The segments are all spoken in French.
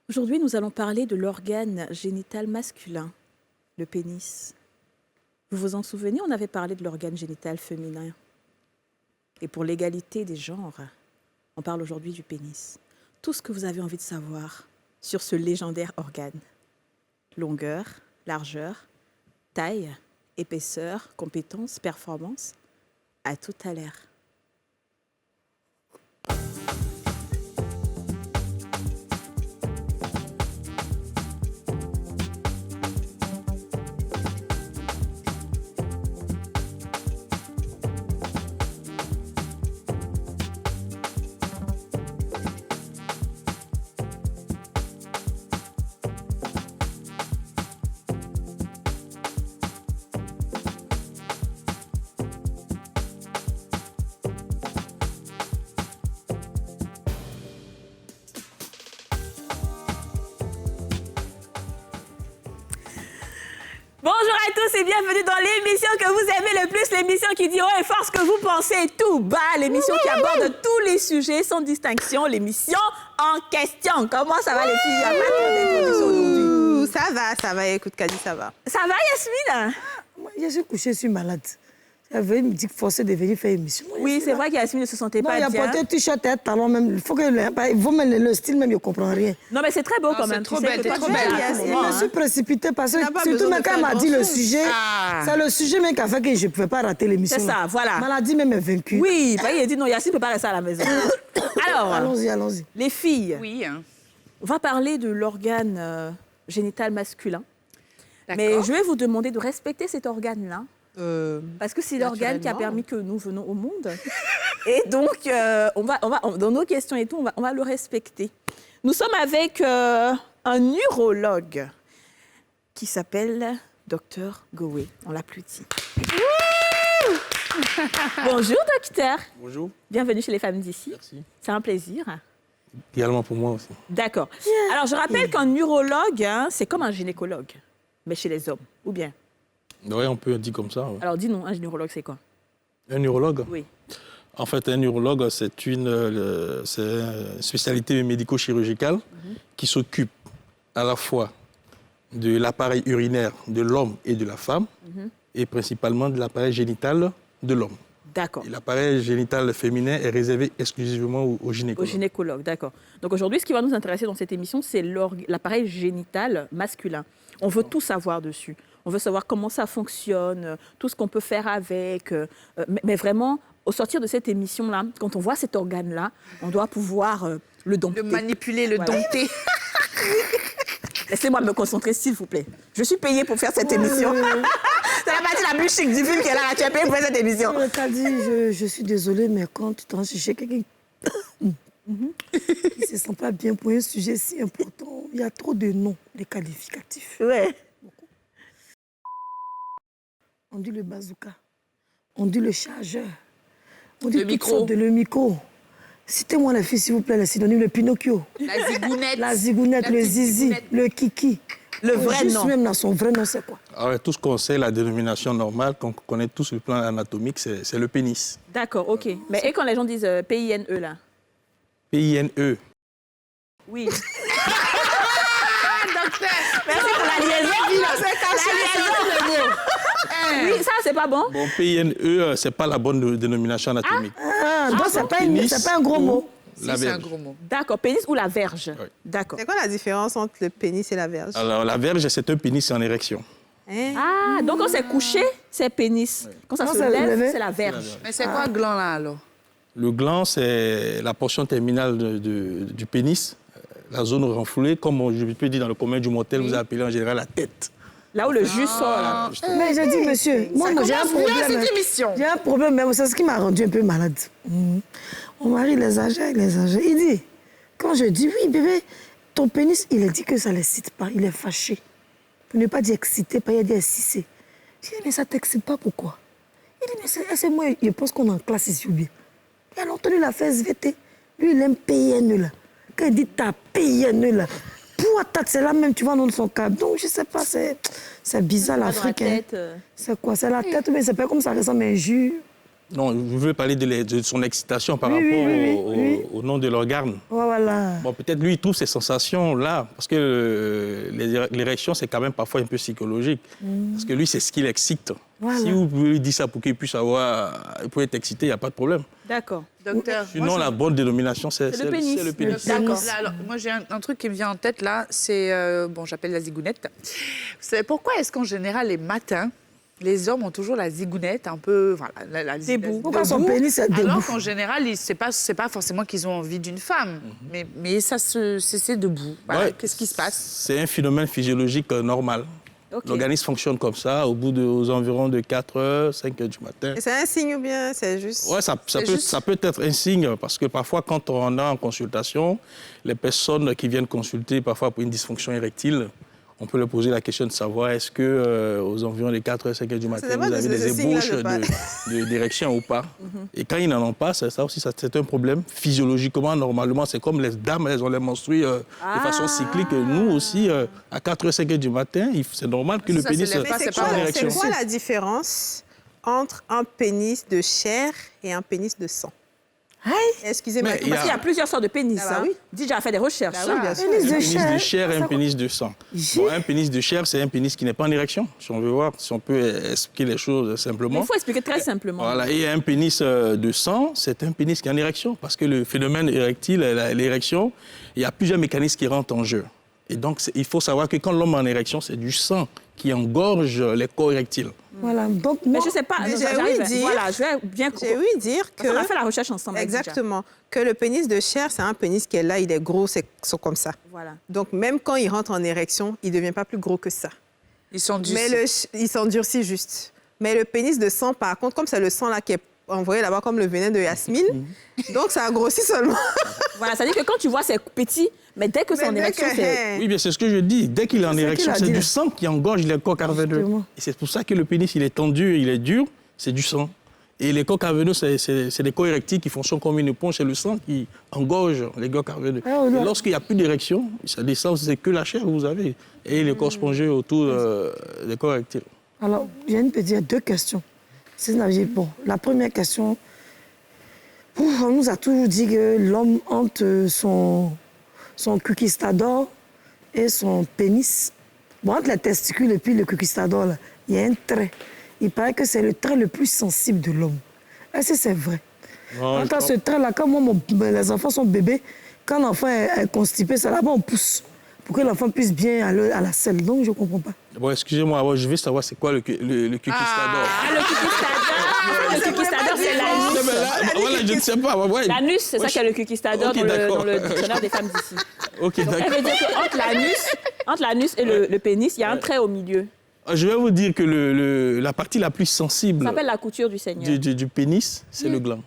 Aujourd'hui, nous allons parler de l'organe génital masculin, le pénis. Vous vous en souvenez, on avait parlé de l'organe génital féminin. Et pour l'égalité des genres, on parle aujourd'hui du pénis. Tout ce que vous avez envie de savoir sur ce légendaire organe. Longueur, largeur, taille, épaisseur, compétences, performance. À tout à l'heure. Bonjour à tous et bienvenue dans l'émission que vous aimez le plus, l'émission qui dit haut et fort ce que vous pensez tout bas, l'émission qui aborde tous les sujets sans distinction, l'émission en question. Comment ça va les filles? Il n'y a pas trop d'introduction aujourd'hui. Ça va, écoute Kadi, ça va. Ça va Yasmine? Moi, je suis couchée, je suis malade. J'avais me dit forcé de venir faire émission. Oui, c'est vrai qu'Yasmine ne se sentait pas bien. Il y a porté un t-shirt et un talon même. Il faut que le style même, je ne comprends rien. Non, mais c'est très beau quand même. Trop belle, t'es trop belle. Je me suis précipitée parce que surtout quand elle m'a dit le sujet, c'est le sujet même qui a fait que je ne pouvais pas rater l'émission. C'est ça, voilà. Maladie même est vaincue. Oui, il a dit non, Yacine ne peut pas rester à la maison. Alors, allons-y. Les filles, Oui. on va parler de l'organe génital masculin. Mais je vais vous demander de respecter cet organe-là. Parce que c'est l'organe qui a permis que nous venons au monde. Et donc, dans nos questions et tout, on va le respecter. Nous sommes avec un urologue qui s'appelle Dr Gowé. On l'applaudit. Bonjour, docteur. Bonjour. Bienvenue chez les femmes d'ici. Merci. C'est un plaisir. Également pour moi aussi. D'accord. Alors, je rappelle qu'un urologue, c'est comme un gynécologue, mais chez les hommes, ou bien? Oui, on peut dire comme ça. Ouais. Alors, dis-nous, un urologue, c'est quoi? Un urologue? Oui. En fait, un urologue, c'est une spécialité médico-chirurgicale qui s'occupe à la fois de l'appareil urinaire de l'homme et de la femme, et principalement de l'appareil génital de l'homme. D'accord. Et l'appareil génital féminin est réservé exclusivement aux gynécologues. Au gynécologue, d'accord. Donc aujourd'hui, ce qui va nous intéresser dans cette émission, c'est l'appareil génital masculin. On veut tout savoir dessus. On veut savoir comment ça fonctionne, tout ce qu'on peut faire avec. Mais vraiment, au sortir de cette émission-là, quand on voit cet organe-là, on doit pouvoir le dompter. Le manipuler, le dompter. Laissez-moi me concentrer, s'il vous plaît. Je suis payée pour faire cette émission. C'est la partie la plus chic du film qui est là. Tu es payée pour faire cette émission. Je suis désolée, mais quand tu t'en cherches quelqu'un qui ne se sent pas bien pour un sujet si important, il y a trop de noms, de qualificatifs. Ouais. On dit le bazooka, on dit le chargeur, on dit le micro. Le micro. Citez-moi la fille, s'il vous plaît, le synonyme, le Pinocchio. La zigounette. Le zizi, le kiki. Le vrai Juste nom. même dans son vrai nom, c'est quoi? Alors, tout ce qu'on sait, la dénomination normale, qu'on connaît tous le plan anatomique, c'est le pénis. D'accord, ok. Mais et quand les gens disent PINE, là? PINE. Oui. Merci pour la liaison. Oui, ça, c'est pas bon. Bon, PINE, c'est pas la bonne dénomination anatomique. Donc, c'est pas un gros mot. La C'est un verge. gros mot. D'accord, pénis ou la verge? Oui. D'accord. C'est quoi la différence entre le pénis et la verge? Alors, la verge, c'est un pénis en érection. Ah, donc quand c'est couché, c'est pénis. Quand ça Quand se c'est lève, levé, c'est la verge. Mais c'est quoi gland là alors? Le gland, c'est la portion terminale du pénis, la zone renflouée, comme je peux dire dans le commun du mortel, vous appelez en général la tête. Là où le jus sort, là. Mais je dis, monsieur, moi j'ai un problème. J'ai un problème, mais c'est ce qui m'a rendu un peu malade. Mon mari, il exagère. Il dit, quand je dis, oui, bébé, ton pénis, il a dit que ça ne l'excite pas, il est fâché. Pour ne pas dire excité, pas dire excité. Je dis, mais ça ne t'excite pas, pourquoi? Il dit, mais c'est moi, je pense qu'on est en classe ici ou bien. Il a entendu la faire SVT. Lui, il aime PN là. Quand il dit ta PN là, pour attaquer, c'est là même, tu vois, dans son câble. Donc, je ne sais pas, c'est bizarre l'Afrique. Hein. C'est quoi? C'est la tête, mais c'est pas comme ça ressemble à un jus. Non, je veux parler de son excitation par rapport au nom de l'organe. Voilà. Bon, peut-être lui, il trouve ces sensations-là, parce que l'érection, c'est quand même parfois un peu psychologique. Parce que lui, c'est ce qui l'excite. Voilà. Si vous pouvez lui dire ça pour qu'il puisse être excité, il n'y a pas de problème. D'accord. Docteur. Sinon, la bonne dénomination, c'est le pénis. D'accord. Alors, moi, j'ai un truc qui me vient en tête, là, c'est... j'appelle la zigounette. Vous savez, pourquoi est-ce qu'en général, les matins, les hommes ont toujours la zigounette un peu... Voilà, debout. Pourquoi son pénis est debout? Alors qu'en général, c'est pas forcément qu'ils ont envie d'une femme, mais c'est debout. Voilà. Ouais, qu'est-ce qui se passe? C'est un phénomène physiologique normal. Okay. L'organisme fonctionne comme ça, aux environs de 4 heures, 5 heures du matin. Et c'est un signe ou bien c'est juste... Oui, ça peut être un signe, parce que parfois, quand on est en consultation, les personnes qui viennent consulter, parfois pour une dysfonction érectile, on peut leur poser la question de savoir est-ce que aux environs de 4 heures, 5 heures du matin, vous avez des ébauches d'érection ou pas. Et quand ils n'en ont pas, ça aussi, c'est un problème. Physiologiquement, normalement, c'est comme les dames, elles ont les menstrues de façon cyclique. Nous aussi, à 4 heures, 5 heures du matin, c'est normal que le pénis soit en érection. C'est quoi la différence entre un pénis de chair et un pénis de sang? Excusez-moi. Parce qu'il y a plusieurs sortes de pénis. Oui. Déjà, a fait des recherches. Un pénis de chair et un pénis de sang. Bon, un pénis de chair, c'est un pénis qui n'est pas en érection. Si on veut voir, si on peut expliquer les choses simplement. Il faut expliquer très simplement. Voilà. Et un pénis de sang, c'est un pénis qui est en érection. Parce que le phénomène érectile, l'érection, il y a plusieurs mécanismes qui rentrent en jeu. Et donc, il faut savoir que quand l'homme est en érection, c'est du sang qui engorge les corps érectiles. Voilà, donc mais je sais pas. J'ai ouï dire que... On a fait la recherche ensemble. Exactement. Que le pénis de chair, c'est un pénis qui est là, il est gros, c'est comme ça. Voilà. Donc, même quand il rentre en érection, il ne devient pas plus gros que ça. Il s'endurcit. Mais il s'endurcit juste. Mais le pénis de sang, par contre, comme c'est le sang là qui est envoyé là-bas comme le venin de Yasmine, donc ça a grossi seulement. Voilà, ça veut dire que quand tu vois, c'est petit, mais dès que c'est en érection, c'est... Oui, bien c'est ce que je dis. Dès qu'il est en érection, c'est du sang qui engorge les corps caverneux. Et c'est pour ça que le pénis, il est tendu, il est dur, c'est du sang. Et les corps caverneux, c'est des corps érectiles qui fonctionnent comme une éponge, c'est le sang qui engorge les corps caverneux. Et lorsqu'il n'y a plus d'érection, ça descend, c'est que la chair que vous avez. Et les corps spongieux autour des corps érectiles. Alors, je viens de te dire 2 questions. Bon, la première question, on nous a toujours dit que l'homme entre son conquistador et son pénis, bon, entre les testicules et puis le conquistador, là, il y a un trait. Il paraît que c'est le trait le plus sensible de l'homme. Est-ce que c'est vrai? Quand ce trait-là, quand les enfants sont bébés, quand l'enfant est constipé, c'est là-bas on pousse pour que l'enfant puisse bien aller à la selle. Donc, je ne comprends pas. Bon, excusez-moi, je veux savoir c'est quoi le conquistador. Le conquistador, c'est l'anus. Voilà, je ne sais pas. Ouais. L'anus, c'est ça qu'est le conquistador dans le dictionnaire des femmes d'ici. Ok, d'accord. Ça veut dire qu'entre l'anus et le pénis, il y a un trait au milieu. Je vais vous dire que la partie la plus sensible... Ça s'appelle la couture du Seigneur. Du pénis, c'est le gland.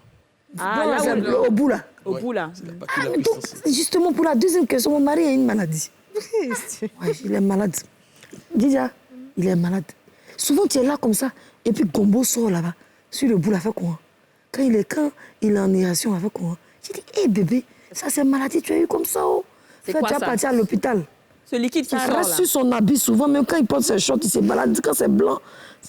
Ah, là au bout, là. Au bout, là. C'est la partie la plus sensible. Justement, pour la deuxième question, mon mari a une maladie. Ouais, il est malade. Déjà, il est malade. Souvent, tu es là comme ça, et puis Gombo sort là-bas, sur le bout, là, fait quoi? Quand il est en érection, avec quoi? J'ai dit, hé bébé, ça c'est une maladie, tu as eu comme ça, oh. C'est quoi ça? Tu as parti à l'hôpital. Ce liquide qui sort, là. Ça reste sur son habit souvent, même quand il porte ses shorts, il se balade. Quand c'est blanc,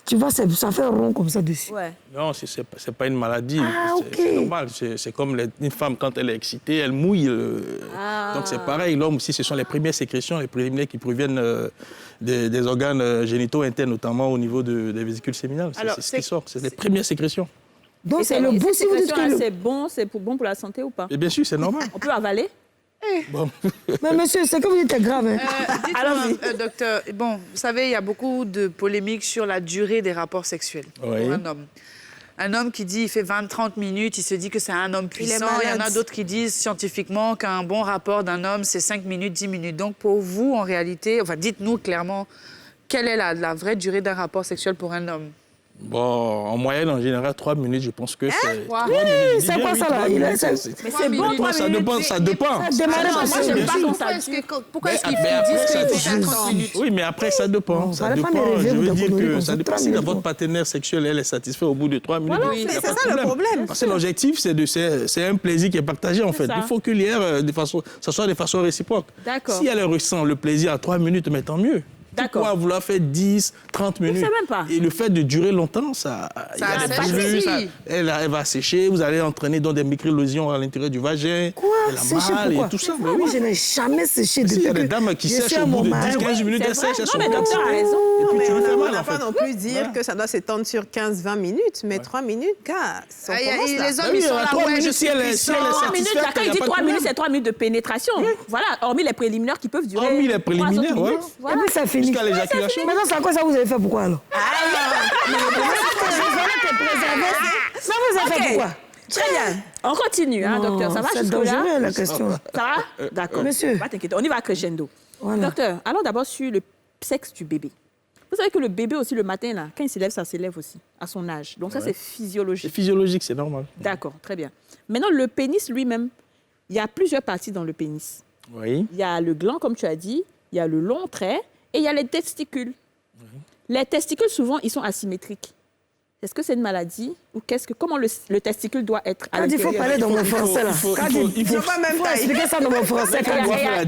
tu vois, ça fait un rond comme ça dessus. Ouais. Non, c'est pas une maladie. Ah, c'est normal. C'est comme une femme, quand elle est excitée, elle mouille. Donc c'est pareil. L'homme aussi, ce sont les premières sécrétions, les premiers qui proviennent des organes génitaux internes, notamment au niveau des vésicules séminales. C'est ce qui sort. C'est les premières sécrétions. Donc c'est le bout, si vous dites que... C'est bon pour la santé ou pas? Et bien sûr, c'est normal. On peut avaler? Bon. Mais monsieur, c'est comme vous dites, c'est grave. Hein. Dites-moi, docteur, bon, vous savez, il y a beaucoup de polémiques sur la durée des rapports sexuels pour un homme. Un homme qui dit il fait 20-30 minutes, il se dit que c'est un homme puissant. Il y en a d'autres qui disent scientifiquement qu'un bon rapport d'un homme, c'est 5 minutes, 10 minutes. Donc pour vous, en réalité, enfin, dites-nous clairement, quelle est la vraie durée d'un rapport sexuel pour un homme? Bon, en moyenne, en général, 3 minutes, je pense que c'est... Oui, c'est quoi ça, là? Mais c'est bon, 3 minutes. Ça dépend. Moi, j'aime pas quand ça dure. Pourquoi est-ce qu'ils disent qu'il faut 50 minutes? Oui, mais après, ça dépend. Ça dépend. Je veux dire que ça dépend si votre partenaire sexuel, elle est satisfaite au bout de 3 minutes. Voilà, c'est ça le problème. Parce que l'objectif, c'est un plaisir qui est partagé, en fait. Il faut qu'il y ait ça soit de façon réciproque. D'accord. Si elle ressent le plaisir à 3 minutes, mais tant mieux. Pourquoi vouloir faire 10, 30 minutes? Je ne sais même pas. Et le fait de durer longtemps, elle va sécher, vous allez entraîner dans des micro-lésions à l'intérieur du vagin. Quoi? Sécher pourquoi? Et tout ça. Oui, je n'ai jamais séché depuis que... Il y a des dames qui sèchent au bout de 10-15 minutes, elles sèchent, elles sont contentes. Non, mais raison. Mais on n'a pas non plus dire que ça doit s'étendre sur 15-20 minutes, mais 3 minutes, gars, les hommes, ils sont là, je suis puissant. 3 minutes, quand il dit 3 minutes, c'est 3 minutes de pénétration. Voilà, hormis les préliminaires qui peuvent durer. Hormis les préliminaires, oui. Et puis ça finit. Jusqu'à l'éjaculation. Maintenant, c'est à quoi ça vous avez fait pourquoi alors? Ça vous avez fait pourquoi? Très bien. On continue, hein, docteur. Ça va c'est jusque-là? dangereux, la question. Ça va? D'accord. Monsieur. Pas t'inquiéter. On y va crescendo. Voilà. Docteur, allons d'abord sur le sexe du bébé. Vous savez que le bébé aussi, le matin, là, quand il s'élève, ça s'élève aussi, à son âge. Donc ça, c'est physiologique. C'est physiologique, c'est normal. D'accord, très bien. Maintenant, le pénis lui-même, il y a plusieurs parties dans le pénis. Oui. Il y a le gland, comme tu as dit, il y a le long trait et il y a les testicules. Oui. Les testicules, souvent, ils sont asymétriques. Est-ce que c'est une maladie ou comment le testicule doit être à l'intérieur? Il faut parler dans mon français, là. Il faut pas même expliquer ça dans mon français. Et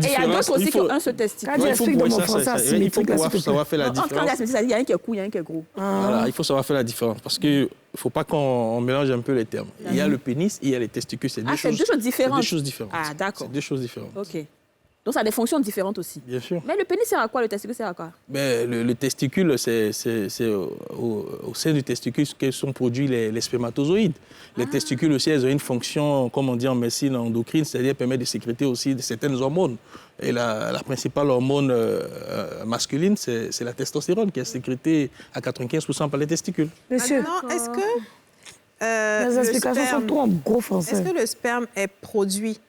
il y a d'autres aussi qui ont un seul testicule. Quand j'explique dans mon français asymétrique, il faut savoir faire la différence. Il y a un qui est court, il y a un qui est gros. Voilà, il faut savoir faire la différence parce qu'il ne faut pas qu'on mélange un peu les termes. Il y a le pénis et il y a les testicules. C'est deux choses différentes. C'est 2 choses différentes. Ah, d'accord. C'est 2 choses différentes. OK. Donc, ça a des fonctions différentes aussi. Bien sûr. Mais le pénis sert à quoi? Le testicule sert à quoi? Le testicule, c'est au sein du testicule que sont produits les spermatozoïdes. Les testicules aussi, elles ont une fonction, comme on dit en médecine endocrine, c'est-à-dire permettre de sécréter aussi certaines hormones. Et la principale hormone masculine, c'est la testostérone qui est sécrétée à 95% par les testicules. Monsieur, est-ce que les explications sont trop en gros français. Est-ce que le sperme est produit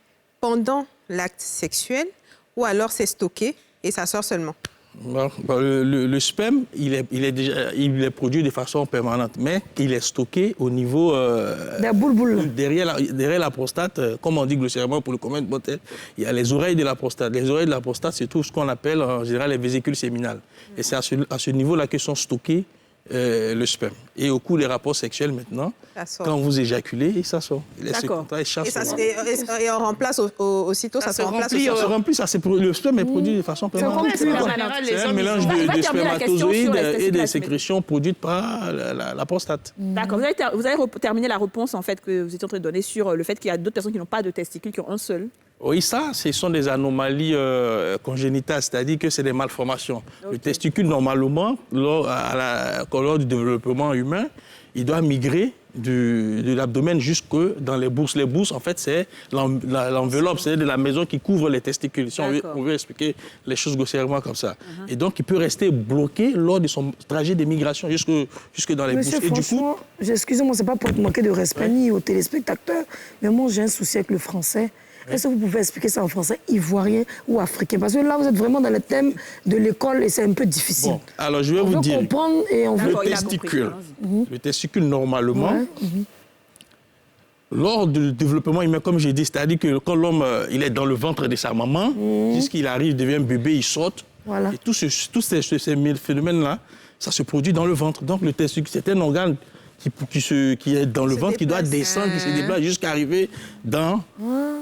pendant l'acte sexuel ou alors c'est stocké et ça sort seulement? Le sperme, il est produit de façon permanente, mais il est stocké au niveau... des boules. Derrière la prostate, comme on dit grossièrement pour le commun de mortel, il y a les oreilles de la prostate. Les oreilles de la prostate, c'est tout ce qu'on appelle en général les vésicules séminales. Et c'est à ce niveau-là que sont stockés le sperme. Et au cours des rapports sexuels maintenant, quand vous éjaculez, ça sort. D'accord. Et on remplace aussitôt, ça se remplit. Ça se remplit, le sperme est produit de façon permanente. C'est un mélange de spermatozoïdes et des sécrétions produites par la prostate. D'accord. Vous avez terminé la réponse en fait, que vous étiez en train de donner sur le fait qu'il y a d'autres personnes qui n'ont pas de testicules, qui ont un seul. Oui, ça, ce sont des anomalies congénitales, c'est-à-dire que c'est des malformations. Okay. Le testicule, normalement, lors du développement humain, il doit migrer de l'abdomen jusque dans les bourses. Les bourses, en fait, c'est l'enveloppe, c'est de la maison qui couvre les testicules, si on veut expliquer les choses grossièrement comme ça. Et donc, il peut rester bloqué lors de son trajet de migration jusque dans les bourses. Et franchement, excusez-moi, c'est pas pour te manquer de respect ni aux téléspectateurs, mais moi, j'ai un souci avec le français. Est-ce que vous pouvez expliquer ça en français, ivoirien ou africain? Parce que là, vous êtes vraiment dans le thème de l'école et c'est un peu difficile. Bon, alors je vais vous dire. Comprendre et on veut le testicule, normalement, lors du développement humain, comme j'ai dit, c'est-à-dire que quand l'homme il est dans le ventre de sa maman, jusqu'il arrive, devient bébé, il saute. Voilà. Et tous ces phénomènes-là, ça se produit dans le ventre. Donc le testicule, c'est un organe qui est dans le ventre, qui doit descendre, qui se déplace jusqu'à arriver dans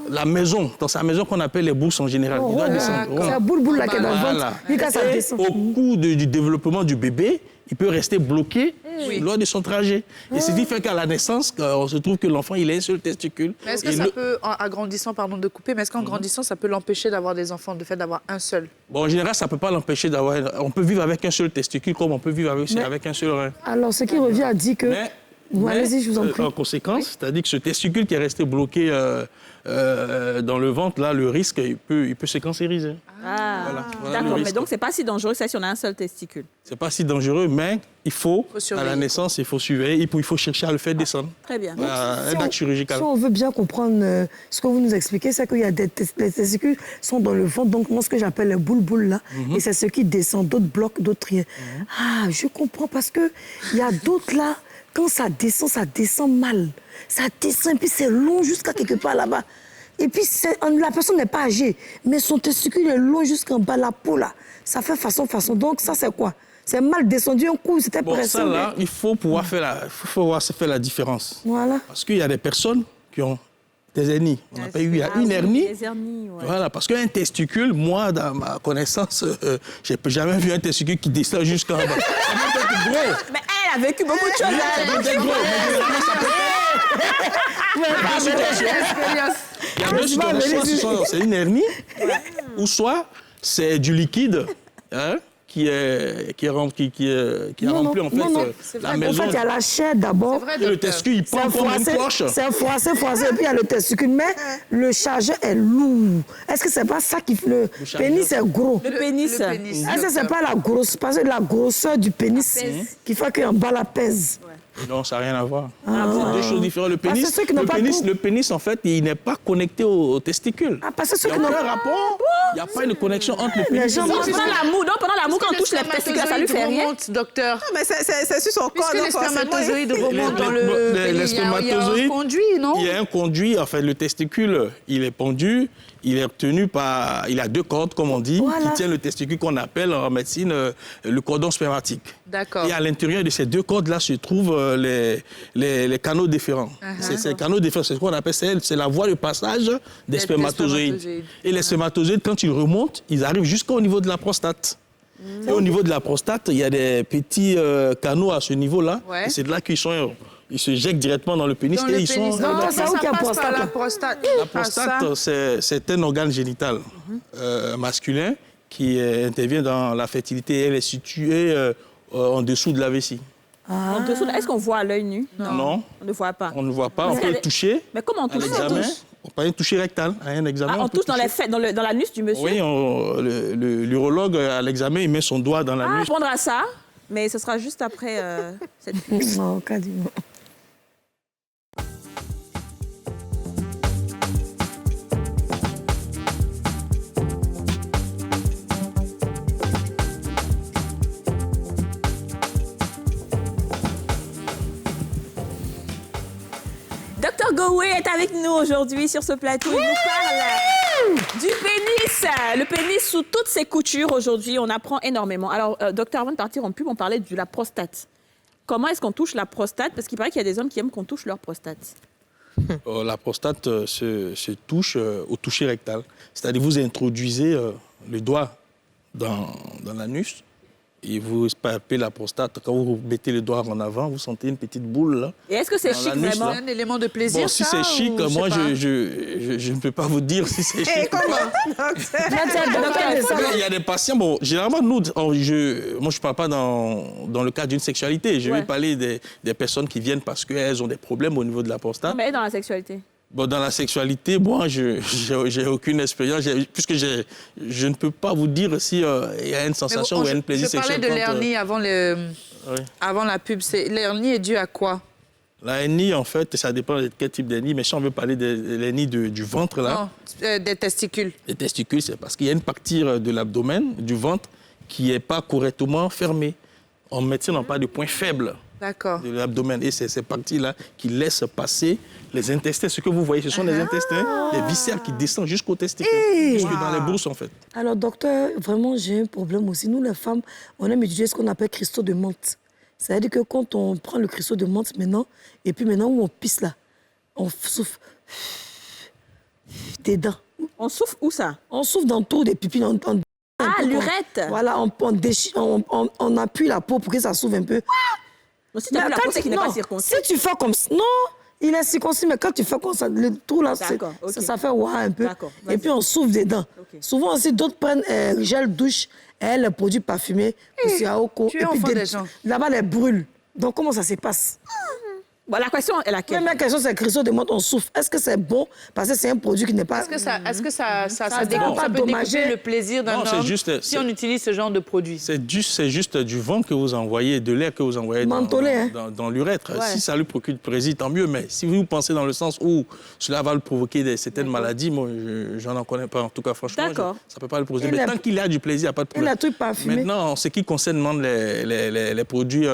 la maison, dans sa maison qu'on appelle les bourses en général. Il doit descendre. C'est la boule là qui est dans le ventre. Ça descend. Au cours du développement du bébé, il peut rester bloqué lors de son trajet. Et ce qui fait qu'à la naissance, on se trouve que l'enfant, il a un seul testicule. Mais est-ce que ça peut, en grandissant, pardon de couper, mais est-ce qu'en grandissant, ça peut l'empêcher d'avoir des enfants, le fait d'avoir un seul? Bon, en général, ça ne peut pas l'empêcher d'avoir... On peut vivre avec un seul testicule comme on peut vivre avec un seul rein. Alors, ce qui revient à dire que... Allez-y, je vous en prie. En conséquence, c'est-à-dire que ce testicule qui est resté bloqué dans le ventre, là, le risque, il peut se cancériser. Voilà, d'accord, mais donc c'est pas si dangereux que ça si on a un seul testicule. C'est pas si dangereux, mais il faut à la naissance, il faut surveiller, il faut chercher à le faire descendre. Très bien. Un acte chirurgical. Si on veut bien comprendre ce que vous nous expliquez, c'est qu'il y a des testicules qui sont dans le ventre, donc moi ce que j'appelle les boules là, et c'est ceux qui descendent, d'autres bloquent, d'autres rien. Ah, je comprends parce que il y a d'autres là. Quand ça descend mal. Ça descend et puis c'est long jusqu'à quelque part là-bas. Et puis la personne n'est pas âgée, mais son testicule est long jusqu'en bas, la peau là. Ça fait façon. Donc ça c'est quoi? C'est mal descendu un coup, c'était pressé. Ça là, il faut pouvoir faire la différence. Voilà. Parce qu'il y a des personnes qui ont Des hernies. On appelle une hernie. Des hernies, ouais. Voilà, parce qu'un testicule, moi, dans ma connaissance, j'ai jamais vu un testicule qui descend jusqu'en bas. Ça peut être gros. Mais elle a vécu beaucoup de choses. Ça peut être gros. Il y a deux situations. Soit c'est une hernie, ou soit c'est du liquide, hein, qui remplit en fait la maison. En fait, il y a la chair d'abord. Et le testicule, il prend comme une poche. C'est froissé, et puis il y a le testicule. Mais le chargeur est lourd. Est-ce que c'est pas ça qui fait le pénis est gros? Le pénis. Est-ce que c'est pas la grosse, parce que la grosseur du pénis qui fait qu'en bas la pèse? Non, ça n'a rien à voir. C'est deux choses différentes. Le pénis, en fait, il n'est pas connecté au testicule. Parce que ceux il n'y a aucun rapport. Il n'y a pas une connexion entre le pénis et le testicule. Pendant l'amour, quand on touche les testicules, ça lui fait rien. Docteur. Non, mais c'est sur son corps. Puisque les spermatozoïdes remontent dans le... Les spermatozoïdes, il y a un conduit, non? Il y a un conduit. En fait, le testicule, il est pendu. Il est retenu par... Il a deux cordes, comme on dit, qui tiennent le testicule, qu'on appelle en médecine le cordon spermatique. D'accord. Et à l'intérieur de ces deux cordes-là se trouvent les canaux déférents. Ces canaux déférents, c'est ce qu'on appelle, c'est la voie de passage des spermatozoïdes. Et les spermatozoïdes, quand ils remontent, ils arrivent jusqu'au niveau de la prostate. Et au niveau de la prostate, il y a des petits canaux à ce niveau-là. Ouais. Et c'est de là qu'ils sont... Ils se jettent directement dans le pénis Dans et le ils pénis. sont... Non, ça ça où passe par la prostate. La prostate, c'est un organe génital masculin qui intervient dans la fertilité. Elle est située en dessous de la vessie. En dessous, est-ce qu'on voit à l'œil nu? Non. On ne voit pas. On ne voit pas. On peut le toucher. Mais comment on touche? On peut aller toucher rectal à un examen. On touche dans l'anus du monsieur? Oui, l'urologue à l'examen, il met son doigt dans l'anus. Répondre à ça, mais ce sera juste après cette pub. Non, quasiment. Dr Gowé est avec nous aujourd'hui sur ce plateau. Il nous parle du pénis. Le pénis sous toutes ses coutures aujourd'hui. On apprend énormément. Alors, docteur, avant de partir en pub, on parlait de la prostate. Comment est-ce qu'on touche la prostate? Parce qu'il paraît qu'il y a des hommes qui aiment qu'on touche leur prostate. La prostate se touche au toucher rectal. C'est-à-dire vous introduisez le doigt dans l'anus et vous palpez la prostate. Quand vous mettez le doigt en avant, vous sentez une petite boule là. Et est-ce que c'est chic vraiment? C'est un élément de plaisir, bon, si c'est chic, moi je ne peux pas vous dire si c'est chic. Il y a des patients, bon, généralement nous, moi je ne parle pas dans le cadre d'une sexualité. Je vais parler des personnes qui viennent parce qu'elles ont des problèmes au niveau de la prostate. Mais dans la sexualité? Bon, dans la sexualité, moi, j'ai aucune expérience, puisque je ne peux pas vous dire si il y a une sensation ou un plaisir sexuel. Je parlais de l'hernie avant la pub. L'hernie est due à quoi? La hernie, en fait, ça dépend de quel type d'hernie, mais si on veut parler de l'hernie du ventre, là... Non, des testicules. Les testicules, c'est parce qu'il y a une partie de l'abdomen, du ventre, qui n'est pas correctement fermée. En médecine, on parle de point faible de l'abdomen. Et c'est ces parties-là qui laissent passer les intestins. Ce que vous voyez, ce sont les intestins, les viscères qui descendent jusqu'aux testicules, jusque dans les bourses, en fait. Alors, docteur, vraiment, j'ai un problème aussi. Nous, les femmes, on aime utiliser ce qu'on appelle cristaux de menthe. C'est-à-dire que quand on prend le cristaux de menthe maintenant, et puis maintenant où on pisse là, on souffle des dents. On souffle où ça? On souffle dans tout des pipines. L'urètre. Voilà, on appuie la peau pour que ça s'ouvre un peu. Mais si tu as la peau, c'est qu'il n'est pas circoncis. Si tu fais comme ça, non, il est circoncis, mais quand tu fais comme ça, le trou là, ça fait un peu. Et puis on souffle dedans. Souvent aussi, d'autres prennent gel douche et le produit parfumé, c'est à Oko. Tu es enfant des gens. Là-bas, les brûle. Donc comment ça se passe? Bon, la question est laquelle? La première question, c'est cristaux de menthe, on souffle. Est-ce que c'est bon? Parce que c'est un produit qui n'est pas... Est-ce que ça peut découper le plaisir d'un homme si on utilise ce genre de produit? C'est juste du vent que vous envoyez, de l'air que vous envoyez dans l'urètre. Si ça lui procure plaisir, tant mieux. Mais si vous pensez dans le sens où cela va lui provoquer certaines maladies, moi, je n'en connais pas. En tout cas, franchement, ça ne peut pas le provoquer. Mais tant qu'il a du plaisir, il n'y a pas de problème. Et le truc parfumé. Maintenant, en ce qui concerne les produits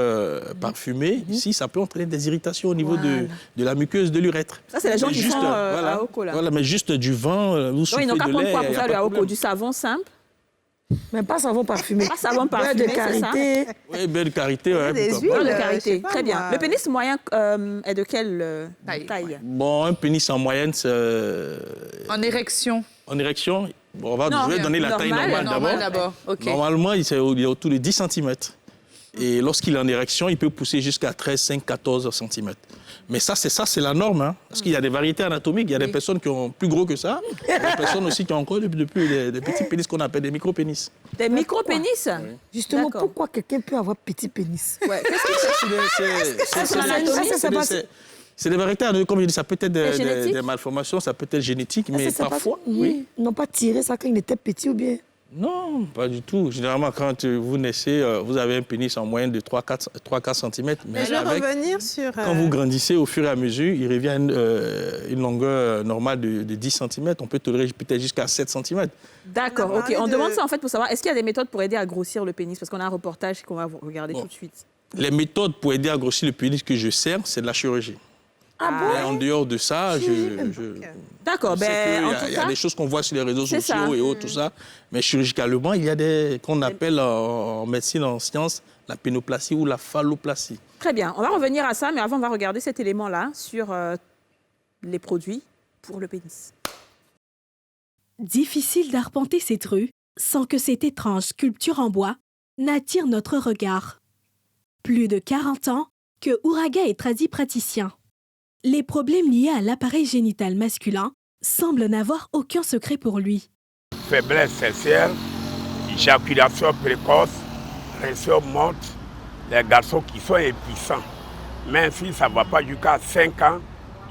parfumés, ici, ça peut entraîner des irritations au niveau de la muqueuse de l'urètre. Ça, c'est les gens qui font à Oko, là. Voilà, mais juste du vent, vous soufflez de l'air. Ils n'ont qu'à prendre quoi pour faire le Oko? Du savon simple? Mais pas savon parfumé. Pas savon parfumé, beurre de karité. Oui, beurre de karité, ouais. Des pourquoi huiles. pas. Beurre de je karité, sais pas, très bien. moi. Le pénis moyen est de quelle taille? Bon, un pénis en moyenne, c'est... En érection. En érection, bon, je vais donner la taille normal, normale d'abord. Ok. Normalement, il est autour de 10 cm. Et lorsqu'il est en érection, il peut pousser jusqu'à 13, 5, 14 cm. Mais c'est la norme. Hein, parce qu'il y a des variétés anatomiques. Il y a des personnes qui ont plus gros que ça. Il y a des personnes aussi qui ont encore des petits pénis qu'on appelle des micro-pénis. Des micro-pénis? Justement, D'accord. pourquoi quelqu'un peut avoir petit pénis? Ouais. Qu'est-ce que c'est? C'est des variétés anatomiques. Comme je dis, ça peut être génétique? des malformations, ça peut être génétique, mais Est-ce que parfois... ils n'ont pas tiré ça quand il était petit ou bien? Non, pas du tout. Généralement, quand vous naissez, vous avez un pénis en moyenne de 3-4 cm. Mais je vais revenir sur... Quand vous grandissez au fur et à mesure, il revient à une longueur normale de 10 cm. On peut tolérer peut-être jusqu'à 7 cm. D'accord, ok. On demande ça en fait pour savoir, est-ce qu'il y a des méthodes pour aider à grossir le pénis? Parce qu'on a un reportage qu'on va regarder tout de suite. Les méthodes pour aider à grossir le pénis que je sers, c'est de la chirurgie. Ah Mais en dehors de ça, D'accord, je sais en qu'il tout y a cas... des choses qu'on voit sur les réseaux C'est sociaux ça. et autres, tout ça. Mais chirurgicalement, il y a des qu'on appelle en médecine, en sciences, la pénoplastie ou la phalloplastie. Très bien, on va revenir à ça, mais avant, on va regarder cet élément-là sur les produits pour le pénis. Difficile d'arpenter cette rue sans que cette étrange sculpture en bois n'attire notre regard. Plus de 40 ans que Ouraga est tradipraticien. Les problèmes liés à l'appareil génital masculin semblent n'avoir aucun secret pour lui. Faiblesse sexuelle, éjaculation précoce, pression morte, les garçons qui sont impuissants. Même si ça ne va pas jusqu'à 5 ans,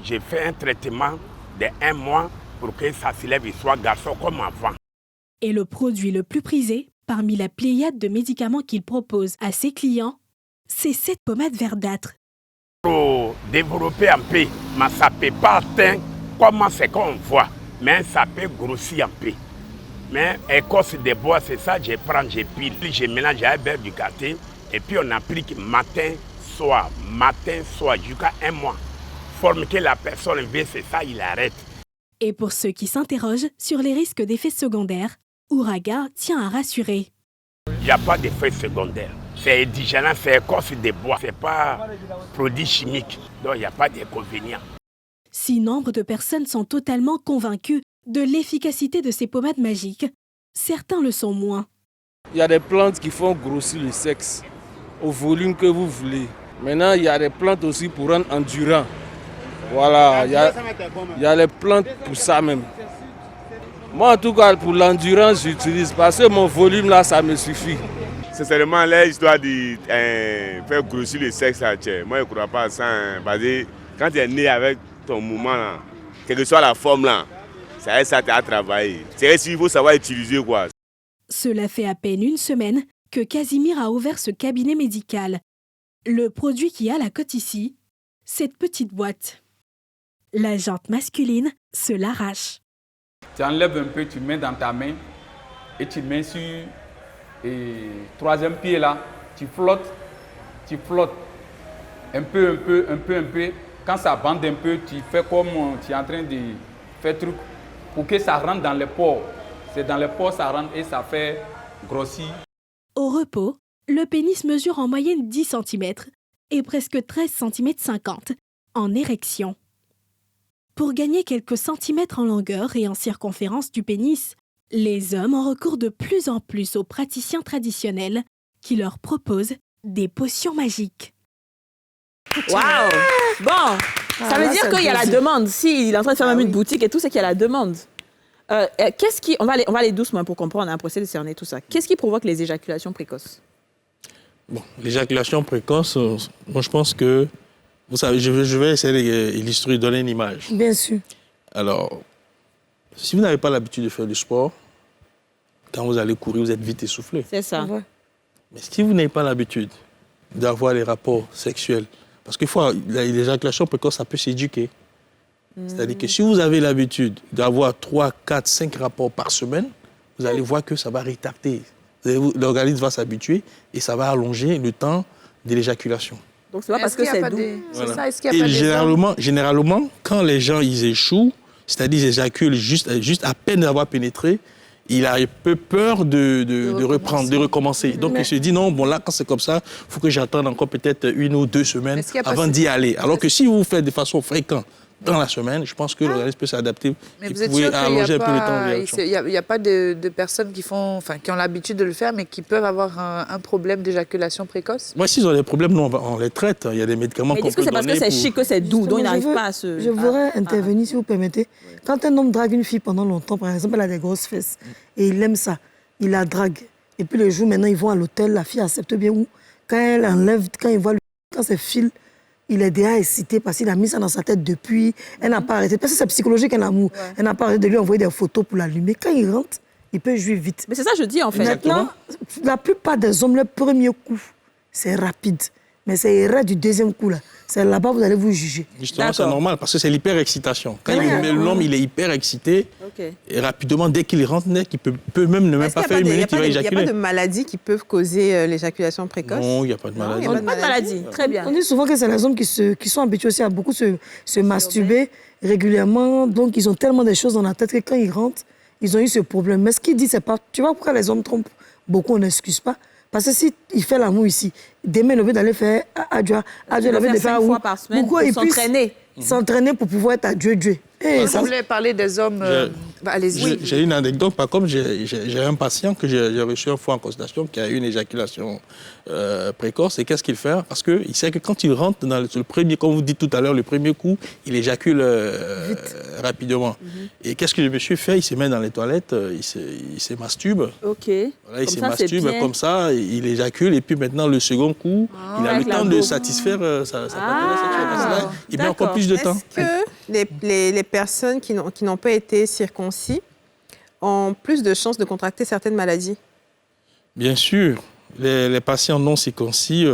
j'ai fait un traitement de 1 mois pour que ça s'élève et soit garçon comme avant. Et le produit le plus prisé parmi la pléiade de médicaments qu'il propose à ses clients, c'est cette pommade verdâtre. Pour développer un peu, mais ça ne peut pas atteindre comment c'est qu'on voit, mais ça peut grossir un peu. Mais écorce de bois, c'est ça, je prends, je pile, je mélange avec beurre du karité, et puis on applique matin, soir, jusqu'à 1 mois. Forme que la personne veut, c'est ça, il arrête. Et pour ceux qui s'interrogent sur les risques d'effets secondaires, Ouraga tient à rassurer. Il n'y a pas d'effet secondaire. C'est indigène, c'est écorce de bois, c'est pas produit chimique, donc il n'y a pas d'inconvénient. Si nombre de personnes sont totalement convaincues de l'efficacité de ces pommades magiques, certains le sont moins. Il y a des plantes qui font grossir le sexe au volume que vous voulez. Maintenant, il y a des plantes aussi pour rendre endurant. Voilà, il y a les plantes pour ça même. Moi, en tout cas, pour l'endurance, j'utilise parce que mon volume là, ça me suffit. Sincèrement, l'histoire de faire grossir le sexe, moi je ne crois pas à ça. Parce que quand tu es né avec ton mouvement, là, quelle que soit la forme, là, ça t'a travaillé. C'est vrai qu'il faut savoir utiliser quoi. Cela fait à peine 1 semaine que Casimir a ouvert ce cabinet médical. Le produit qui a la cote ici, cette petite boîte. La jante masculine se l'arrache. Tu enlèves un peu, tu mets dans ta main et tu mets sur le 3e pied là. Tu flottes. Un peu. Quand ça bande un peu, tu fais comme tu es en train de faire truc pour que ça rentre dans les pores. C'est dans les pores, ça rentre et ça fait grossir. Au repos, le pénis mesure en moyenne 10 cm et presque 13 cm 50 en érection. Pour gagner quelques centimètres en longueur et en circonférence du pénis, les hommes ont recours de plus en plus aux praticiens traditionnels qui leur proposent des potions magiques. Waouh! Bon, ça veut dire qu'il y a la demande. S'il est en train de faire même une boutique et tout, c'est qu'il y a la demande. On va aller doucement pour comprendre, pour essayer de cerner tout ça. Qu'est-ce qui provoque les éjaculations précoces? Bon, l'éjaculation précoce, moi je pense que, vous savez, je vais essayer d'illustrer, donner une image. Bien sûr. Alors, si vous n'avez pas l'habitude de faire du sport, quand vous allez courir, vous êtes vite essoufflé. C'est ça. Ouais. Mais si vous n'avez pas l'habitude d'avoir les rapports sexuels, parce que l'éjaculation précoce, ça peut s'éduquer. C'est-à-dire que si vous avez l'habitude d'avoir 3, 4, 5 rapports par semaine, vous allez voir que ça va retarder. L'organisme va s'habituer et ça va allonger le temps de l'éjaculation. Donc c'est pas parce que c'est doux. C'est ça, est-ce qu'il y a pas des généralement, quand les gens ils échouent, c'est-à-dire ils éjaculent juste à peine d'avoir pénétré, il a un peu peur de reprendre, de recommencer. Donc, il se dit, non, bon, là, quand c'est comme ça, il faut que j'attende encore peut-être 1 ou 2 semaines avant d'y aller. Alors que si vous faites de façon fréquente dans la semaine, je pense que l'organisme peut s'adapter. Mais vous êtes sûr qu'il n'y a pas de personnes qui ont l'habitude de le faire, mais qui peuvent avoir un problème d'éjaculation précoce? Moi, s'ils ont des problèmes, nous, on les traite. Il y a des médicaments qu'on peut donner. Est-ce que c'est parce que c'est chic, que c'est doux, donc ils n'arrivent pas à se... Je voudrais intervenir, si vous permettez. Quand un homme drague une fille pendant longtemps, par exemple, elle a des grosses fesses, et il aime ça, il la drague. Et puis le jour, maintenant, ils vont à l'hôtel, la fille accepte bien où. Quand elle enlève, quand il voit, quand c'est file, il est déjà excité parce qu'il a mis ça dans sa tête depuis. Elle n'a pas arrêté. Parce que c'est psychologique, un amour. Ouais. Elle n'a pas arrêté de lui envoyer des photos pour l'allumer. Quand il rentre, il peut jouer vite. Mais c'est ça que je dis, en fait. Maintenant, la plupart des hommes, le premier coup, c'est rapide. Mais c'est du deuxième coup, là. C'est là-bas vous allez vous juger. Justement, c'est normal, parce que c'est l'hyper-excitation. Quand l'homme, il est hyper excité, et rapidement, dès qu'il rentre, il peut même ne même pas faire 1 minute, il va éjaculer. Il n'y a pas de maladies qui peuvent causer l'éjaculation précoce? Non, il n'y a pas de maladie. Il n'y a pas de maladie, très bien. On dit souvent que c'est les hommes qui sont habitués aussi à beaucoup se masturber régulièrement. Donc, ils ont tellement de choses dans la tête que quand ils rentrent, ils ont eu ce problème. Mais ce qu'il dit, c'est pas... Tu vois pourquoi les hommes trompent beaucoup, on n'excuse pas. Parce que s'il fait l'amour ici, demain, le but d'aller faire adieu, le but de faire 5 fois par semaine pour s'entraîner pour pouvoir être adieu. Vous voulez parler des hommes... Allez-y. J'ai une anecdote. Par contre, j'ai un patient que j'ai reçu une fois en consultation qui a eu une éjaculation précoce. Et qu'est-ce qu'il fait? Parce qu'il sait que quand il rentre dans le premier, comme vous dites tout à l'heure, le premier coup, il éjacule rapidement. Et qu'est-ce que le monsieur fait? Il se met dans les toilettes, il se masturbe. OK. Voilà, il se masturbe comme ça, il éjacule. Et puis maintenant, le second coup, il a le temps de satisfaire sa partenaire sexuelle. Il met encore plus de temps. Est-ce que les personnes qui n'ont pas été circoncis ont plus de chances de contracter certaines maladies? Bien sûr. Les patients non circoncis,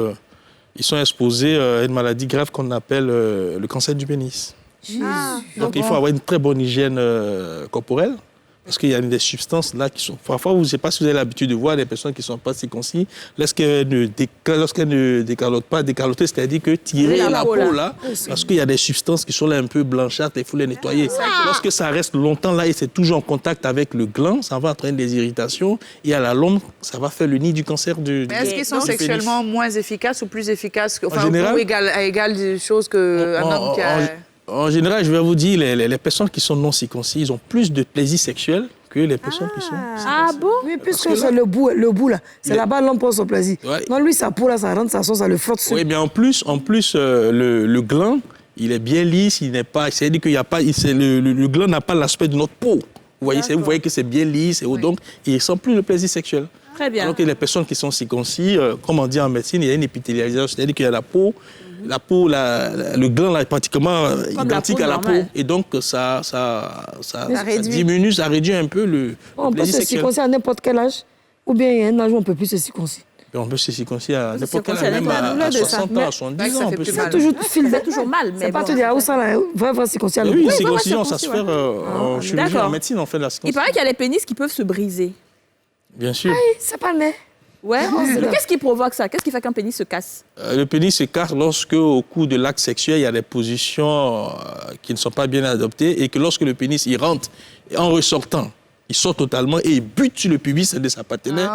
ils sont exposés à une maladie grave qu'on appelle le cancer du pénis. Donc il faut avoir une très bonne hygiène corporelle. Parce qu'il y a des substances là qui sont... Parfois, je ne sais pas si vous avez l'habitude de voir des personnes qui ne sont pas circoncis. Lorsqu'elles ne décalotent pas, décaloter, c'est-à-dire que tirer la peau là, parce qu'il y a des substances qui sont là un peu blanchâtres, il faut les nettoyer. Lorsque ça reste longtemps là et c'est toujours en contact avec le gland, ça va entraîner des irritations et à la longue, ça va faire le nid du cancer du Mais est-ce qu'ils sont sexuellement moins efficaces ou plus efficaces en général, à égale chose qu'un homme qui a... En général, je vais vous dire, les personnes qui sont non circoncis, ils ont plus de plaisir sexuel que les personnes qui sont... Ah bon? Oui, puisque c'est le bout là. C'est là-bas l'homme prend son plaisir. Ouais. Non, lui, sa peau là, ça rentre, ça sort, ça le frotte. Oui, mais en plus le gland, il est bien lisse, il n'est pas... C'est-à-dire qu'il y a pas... Le gland n'a pas l'aspect de notre peau. Vous voyez que c'est bien lisse, et donc il ne sent plus le plaisir sexuel. Très bien. Alors que les personnes qui sont circoncis, comme on dit en médecine, il y a une épithélialisation, c'est-à-dire qu'il y a la peau, le gland là, est pratiquement identique à la peau. Et donc, ça diminue, ça réduit un peu le on peut se circoncire à n'importe quel âge, ou bien il y a un âge où on ne peut plus se circoncire. On peut se circoncire à n'importe quel âge, même à 60 ans, à 70 ans. C'est toujours mal. C'est pas tout dire, où ça va circoncire. Oui, circoncision, ça se fait en chirurgie, en médecine, on fait de la circoncision. Il paraît qu'il y a des pénis qui peuvent se briser. Bien sûr. Oui, c'est pas né. Ouais. Qu'est-ce qui provoque ça? Qu'est-ce qui fait qu'un pénis se casse? Le pénis se casse lorsque, au cours de l'acte sexuel, il y a des positions qui ne sont pas bien adoptées et que lorsque le pénis il rentre, en ressortant, il sort totalement et il bute sur le pubis de sa partenaire.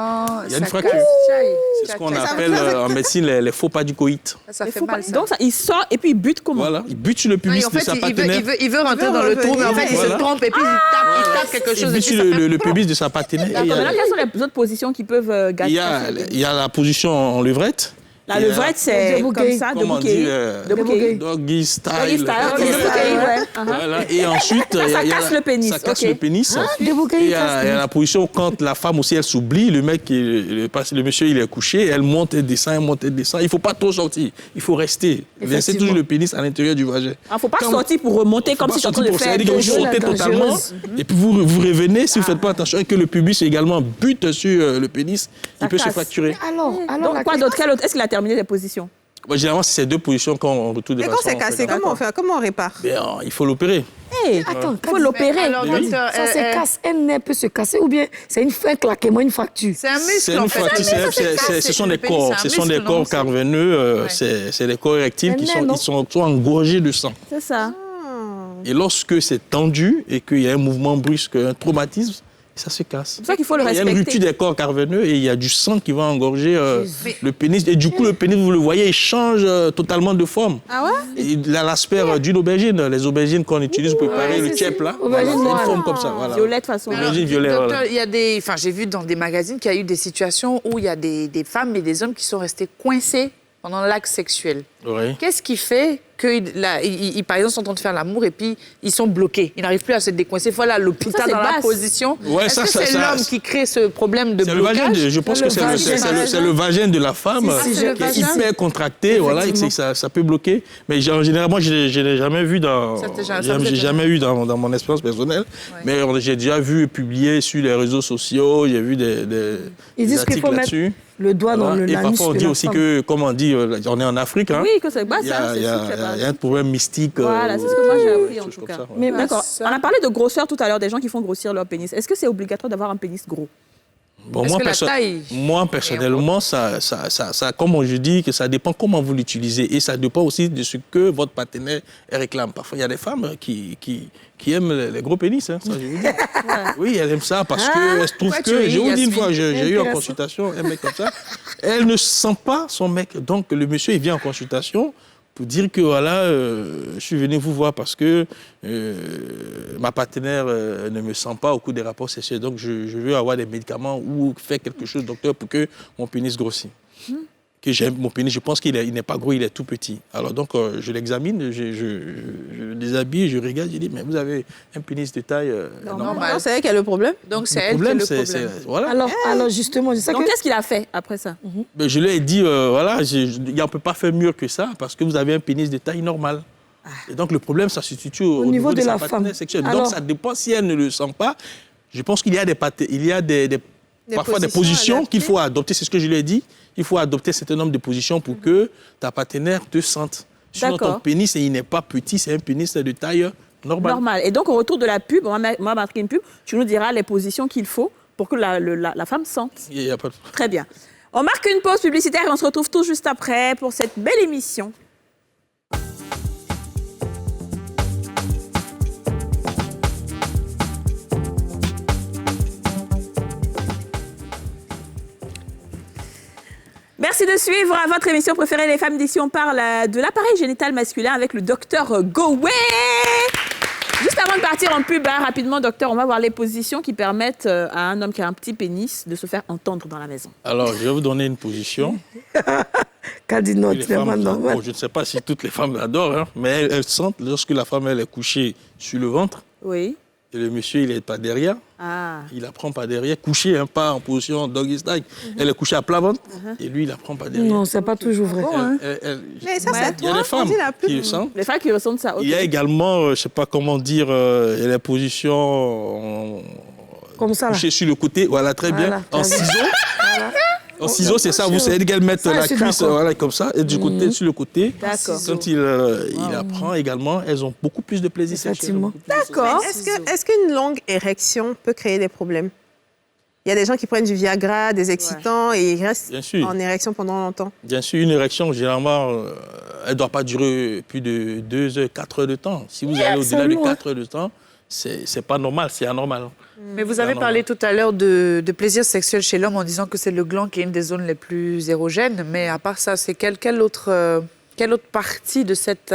Il y a une fracture. C'est ce qu'on appelle en médecine les faux pas du coït. Ça fait mal, ça. Donc, il sort et puis il bute comment? Voilà, il bute sur le pubis de sa partenaire. Il veut rentrer dans le trou, mais en fait, il se trompe et puis il tape quelque chose. Il bute sur le pubis de sa partenaire. Maintenant, quelles sont les autres positions qui peuvent gâcher? Il y a la position en levrette. La levrette, c'est comme ça, de bouquet. Doggy style. Voilà. Et ensuite, ça casse le pénis. Ça casse le pénis. Et il y a la position quand la femme aussi, elle s'oublie, le monsieur, il est couché, elle monte et descend, elle monte et descend. Il ne faut pas trop sortir, il faut rester. Laisser toujours le pénis à l'intérieur du vagin. Il ne faut pas sortir pour remonter comme si tu étais en train de faire. C'est-à-dire que vous sautez totalement, et puis vous revenez, si vous ne faites pas attention, et que le pubis également bute sur le pénis, il peut se fracturer. Alors, quoi d'autre? Est-ce qu'il a terminé les positions? Généralement, c'est ces deux positions qu'on retourne de façon... Mais quand c'est cassé, comment on fait? Comment on répare? Il faut l'opérer. Attends, il faut l'opérer. Ça se casse, un nez peut se casser ou bien c'est un claquement, une fracture? C'est un muscle. C'est une fracture, ce sont des corps. Ce sont des corps caverneux, c'est des corps érectiles qui sont engorgés de sang. C'est ça. Et lorsque c'est tendu et qu'il y a un mouvement brusque, un traumatisme, Ça se casse. C'est pour ça qu'il faut le respecter. Il y a une rupture des corps caverneux et il y a du sang qui va engorger le pénis. Et du coup, le pénis, vous le voyez, il change totalement de forme. Ah ouais? Il a l'aspect d'une aubergine. Les aubergines qu'on utilise pour préparer le tchèp, là. Aubergine C'est une noire. forme comme ça. Voilà. Violette façon. Aubergine violet, Docteur, voilà. il y a des, j'ai vu dans des magazines qu'il y a eu des situations où il y a des femmes et des hommes qui sont restés coincés pendant l'acte sexuel. Oui. Qu'est-ce qui fait que, par exemple, sont en train de faire l'amour et puis ils sont bloqués? Ils n'arrivent plus à se décoincer. Voilà, Ça, l'hôpital c'est dans la basse. position. Ouais, Est-ce que c'est l'homme qui crée ce problème de C'est le blocage? vagin, je pense que c'est le vagin de la femme qui est hyper contracté, voilà, et que ça peut bloquer. Mais en général, moi, je n'ai jamais vu j'ai jamais eu dans mon expérience personnelle, mais j'ai déjà vu publier sur les réseaux sociaux, j'ai vu des articles là-dessus. Le doigt dans le Et l'anus parfois, on de dit la aussi femme. que, comme on dit, on est en Afrique, hein. Oui, que c'est basse. Il y a un problème mystique. Voilà, c'est ce que moi j'ai appris en tout cas. Ça, ouais. Mais d'accord. On a parlé de grosseur tout à l'heure, des gens qui font grossir leur pénis. Est-ce que c'est obligatoire d'avoir un pénis gros? Bon, Est-ce que la taille moi, personnellement, ça, comme je dis, que ça dépend comment vous l'utilisez. Et ça dépend aussi de ce que votre partenaire réclame. Parfois, il y a des femmes qui aiment les gros pénis, hein, ça, je vous dis. Oui, elles aiment ça parce qu'elles trouvent que... Je vous dis une fois, j'ai eu en consultation un mec comme ça. Elle ne sent pas son mec. Donc, le monsieur, il vient en consultation pour dire que, voilà, je suis venu vous voir parce que ma partenaire ne me sent pas au cours des rapports sexuels. Donc, je veux avoir des médicaments ou faire quelque chose, docteur, pour que mon pénis grossisse. Que j'aime mon pénis, je pense qu'il n'est pas gros, il est tout petit. Alors donc, je l'examine, je le déshabille, je regarde, je dis, mais vous avez un pénis de taille normale. C'est elle qui a le problème. Donc c'est elle qui a le problème. Voilà. Alors justement, je sais Donc que... qu'est-ce qu'il a fait après ça? Mais je lui ai dit, voilà, on ne peut pas faire mieux que ça parce que vous avez un pénis de taille normale. Et donc le problème, ça se situe au niveau de la sa femme. partenaire sexuelle. Alors... Donc ça dépend si elle ne le sent pas. Je pense qu'il y a parfois des positions qu'il faut adopter, c'est ce que je lui ai dit. Il faut adopter un certain nombre de positions pour que ta partenaire te sente. Sinon, ton pénis, il n'est pas petit, c'est un pénis de taille normale. Normal. Et donc, au retour de la pub, on va marquer une pub, tu nous diras les positions qu'il faut pour que la femme sente. Il y a pas de... Très bien. On marque une pause publicitaire et on se retrouve tout juste après pour cette belle émission. Merci de suivre votre émission préférée, Les Femmes d'ici. On parle de l'appareil génital masculin avec le docteur Goway. Juste avant de partir en pub, rapidement, docteur, on va voir les positions qui permettent à un homme qui a un petit pénis de se faire entendre dans la maison. Alors, je vais vous donner une position. Je ne sais pas si toutes les femmes l'adorent, hein, mais elles sentent lorsque la femme elle est couchée sur le ventre. Oui. Et le monsieur, il n'est pas derrière. Ah. Il la prend pas derrière, couché, hein, pas en position doggy style. Elle est couchée à plat ventre et lui, il la prend pas derrière. Non, c'est pas toujours vrai. Mais ça, c'est il y a des femmes qui le sentent. Les femmes qui ressentent ça. Okay. Il y a également, je ne sais pas comment dire, les positions comme ça, couchées sur le côté. Voilà, très bien. En ciseaux. En ciseaux, c'est ça. Vous savez qu'elle met la cuisse voilà, comme ça, et du côté, sur le côté. D'accord. Quand il la prend également, elles ont beaucoup plus de plaisir sexuel. D'accord. Est-ce qu'une longue érection peut créer des problèmes? Il y a des gens qui prennent du Viagra, des excitants, et ils restent en érection pendant longtemps. Bien sûr, une érection, généralement, elle ne doit pas durer plus de 2 heures, 4 heures de temps. Si vous allez au-delà de 4 heures de temps, c'est pas normal, c'est anormal. Mais vous avez parlé tout à l'heure de plaisir sexuel chez l'homme en disant que c'est le gland qui est une des zones les plus érogènes. Mais à part ça, c'est quelle autre partie de cette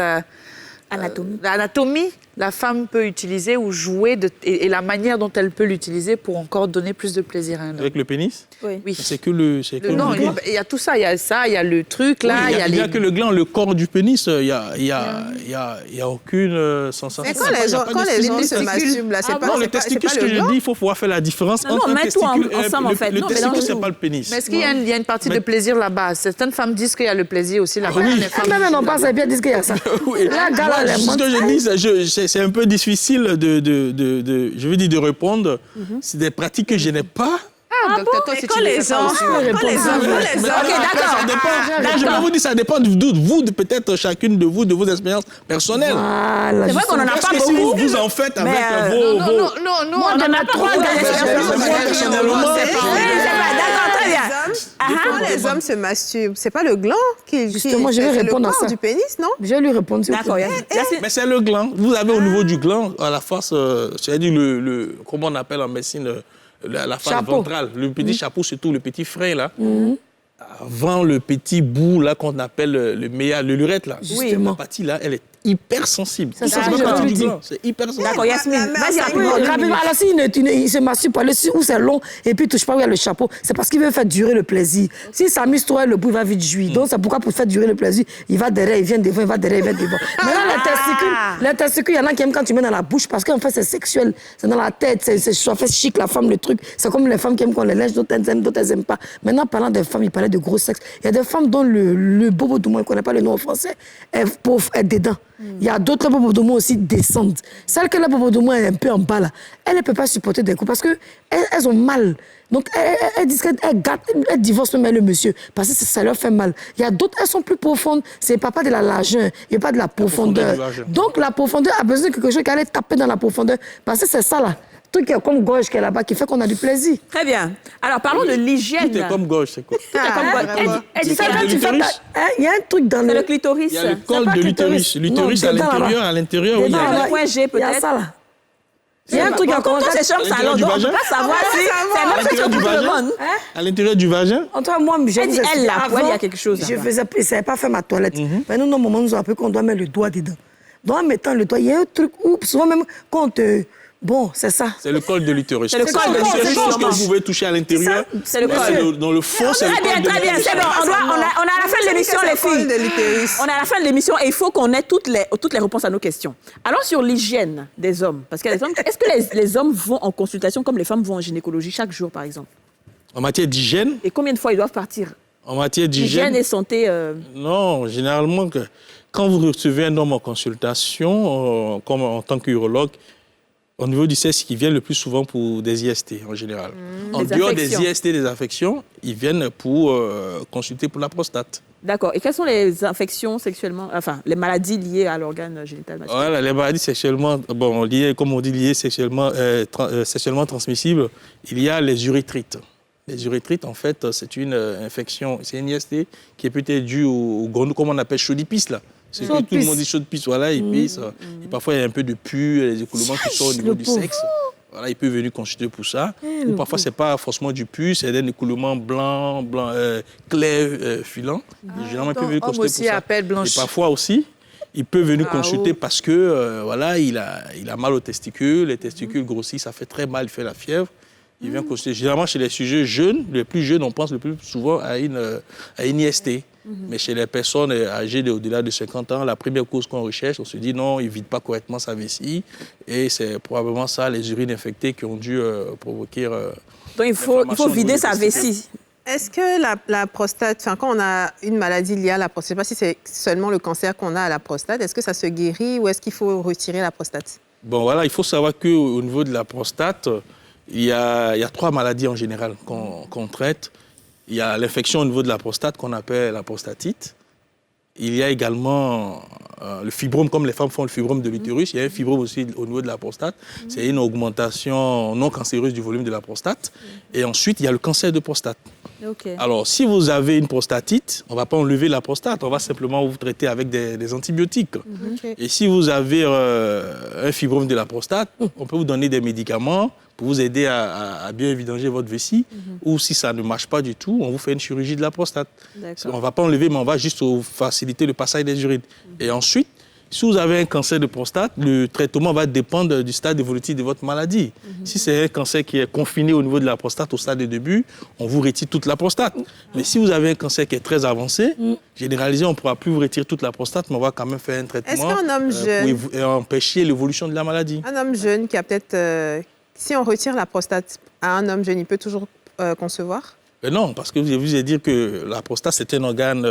anatomie la femme peut utiliser ou jouer et la manière dont elle peut l'utiliser pour encore donner plus de plaisir à un homme? Avec le pénis? Oui. C'est que le non, il y a tout ça. Il y a ça, il y a le truc là. Oui, il y a que le gland, le corps du pénis. Il y a aucune sensation. Mais quand les gens se masturbent, là, c'est pas le gland. Non, le testicule, ce que je dis, il faut pouvoir faire la différence entre un testicule et le testicule, c'est pas le pénis. Mais est-ce qu'il y a une partie de plaisir là-bas? Certaines femmes disent qu'il y a le plaisir aussi là-bas. Même non pas, ça bien disent qu'il y a ça. Ce que je dis, c'est un peu difficile de répondre. C'est des pratiques que je n'ai pas. Docteur, toi, si tu les gens... Ok, d'accord. Je peux vous dire, ça dépend de vous, peut-être chacune de vous, de vos expériences personnelles. C'est vrai qu'on n'en a pas beaucoup. Vous en faites avec vos... Non, on en a trois personnellement. D'accord, très bien. Quand les hommes se masturbent, c'est pas le gland qui... Justement, je vais répondre à ça. Du pénis, non? Je vais lui répondre. D'accord. Mais c'est le gland. Vous avez au niveau du gland, à la face, c'est-à-dire comment on appelle en médecine... la face ventrale, le petit chapeau, surtout le petit frein, là. Avant le petit bout, là, qu'on appelle le méa, le lurette, là. Justement. La partie, là, elle est hyper sensible. C'est hyper sensible. D'accord, Yasmine, vas-y rapidement. Alors, s'il se masturbe pour aller où c'est long et puis il ne touche pas où il y a le chapeau, c'est parce qu'il veut faire durer le plaisir. S'il s'amuse trop, le bout va vite jouir. Donc, c'est pourquoi pour faire durer le plaisir, il va derrière, il vient devant, il va derrière, il vient devant. Maintenant, les testicules, il y en a qui aiment quand tu mets dans la bouche parce qu'en fait, c'est sexuel. C'est dans la tête, c'est fait chic, la femme, le truc. C'est comme les femmes qui aiment qu'on les lèche, d'autres elles aiment, d'autres elles n'aiment pas. Maintenant, parlant des femmes, il parlait de gros sexe. Il y a des femmes dont le bobo de moi, on ne connaît pas le nom en français, est dedans. Il y a d'autres bobos de moi aussi descendent. Celle que la bobo de moi est un peu en bas là, elle ne peut pas supporter des coups parce qu'elles ont mal. Donc elles disent qu'elles divorcent même le monsieur parce que ça leur fait mal. Il y a d'autres, elles sont plus profondes. C'est pas de la largeur, il n'y a pas de la profondeur. Donc la profondeur a besoin de quelque chose qui allait taper dans la profondeur parce que c'est ça là. Truc qui est comme gauche qui est là-bas, qui fait qu'on a du plaisir. Très bien. Alors, parlons de l'hygiène. Tout est comme gauche, c'est quoi? Tout est comme gauche. Il y a un truc dans le clitoris. Il y a le col de l'utérus. L'utérus à l'intérieur, oui. Dans le point G, peut-être. Il y a ça, là. Il y a un truc encore. Quand c'est sur le salon, donc on ne peut pas savoir si c'est même chose que tout le monde. À l'intérieur du vagin? Entre moi, elle, la poêle, il y a quelque chose. Je ne savais pas faire ma toilette. Mais nous, au moment où nous avons appris qu'on doit mettre le doigt dedans. Donc, en mettant le doigt, il y a un truc où, souvent même, quand bon, c'est ça. C'est le col de l'utérus. C'est le col de l'utérus. C'est la chose que vous pouvez toucher à l'intérieur. C'est le col. Dans le fond, c'est le col de l'utérus. Très bien, c'est bon. On a à la fin de l'émission, les filles. On est à la fin de l'émission et il faut qu'on ait toutes les réponses à nos questions. Allons sur l'hygiène des hommes. Parce que est-ce que les hommes vont en consultation comme les femmes vont en gynécologie chaque jour, par exemple? En matière d'hygiène? Et combien de fois ils doivent partir? En matière d'hygiène? Hygiène et santé. Non, généralement, quand vous recevez un homme en consultation, comme en tant qu'urologue, au niveau du sexe, ils viennent le plus souvent pour des IST en général. En dehors des IST, des affections, ils viennent pour consulter pour la prostate. D'accord. Et quelles sont les infections sexuellement, enfin, les maladies liées à l'organe génital masculin? Voilà, les maladies sexuellement, liées, comme on dit, liées sexuellement transmissibles, il y a les urétrites. Les urétrites, en fait, c'est une infection, c'est une IST qui est peut-être due au grenouille, comme on appelle chaudipisse, là. C'est que tout le monde dit chaud de pisse, voilà, il pisse. Et parfois, il y a un peu de pus, les écoulements qui sortent au niveau du sexe. Voilà, il peut venir consulter pour ça. Ou parfois, ce n'est pas forcément du pus, c'est un écoulement blanc, clair, filant. Généralement, il peut venir consulter pour ça. Appelle blanche. Et parfois aussi, il peut venir consulter parce que, voilà, il a mal aux testicules, les testicules grossissent, ça fait très mal, il fait la fièvre. Il vient consulter. Généralement, chez les sujets jeunes, les plus jeunes, on pense le plus souvent à une IST. Mais chez les personnes âgées au-delà de 50 ans, la première cause qu'on recherche, on se dit non, il ne vide pas correctement sa vessie. Et c'est probablement ça, les urines infectées qui ont dû provoquer... Donc il faut vider sa vessie. Est-ce que la prostate, quand on a une maladie liée à la prostate, je ne sais pas si c'est seulement le cancer qu'on a à la prostate, est-ce que ça se guérit ou est-ce qu'il faut retirer la prostate? Bon, voilà, il faut savoir qu'au niveau de la prostate, il y a 3 maladies en général qu'on traite. Il y a l'infection au niveau de la prostate qu'on appelle la prostatite. Il y a également le fibrome, comme les femmes font le fibrome de l'utérus. Il y a un fibrome aussi au niveau de la prostate. C'est une augmentation non cancéreuse du volume de la prostate. Et ensuite, il y a le cancer de prostate. Okay. Alors, si vous avez une prostatite, on ne va pas enlever la prostate. On va simplement vous traiter avec des antibiotiques. Okay. Et si vous avez un fibrome de la prostate, on peut vous donner des médicaments pour vous aider à bien vidanger votre vessie. Ou si ça ne marche pas du tout, on vous fait une chirurgie de la prostate. On ne va pas enlever, mais on va juste faciliter le passage des urines. Et ensuite, si vous avez un cancer de prostate, le traitement va dépendre du stade évolutif de votre maladie. Si c'est un cancer qui est confiné au niveau de la prostate au stade de début, on vous retire toute la prostate. Mais si vous avez un cancer qui est très avancé, généralisé, on ne pourra plus vous retirer toute la prostate, mais on va quand même faire un traitement pour empêcher l'évolution de la maladie. Un homme jeune qui a peut-être... si on retire la prostate à un homme jeune, il peut toujours concevoir? Non, parce que je vous ai dit que la prostate, c'est un organe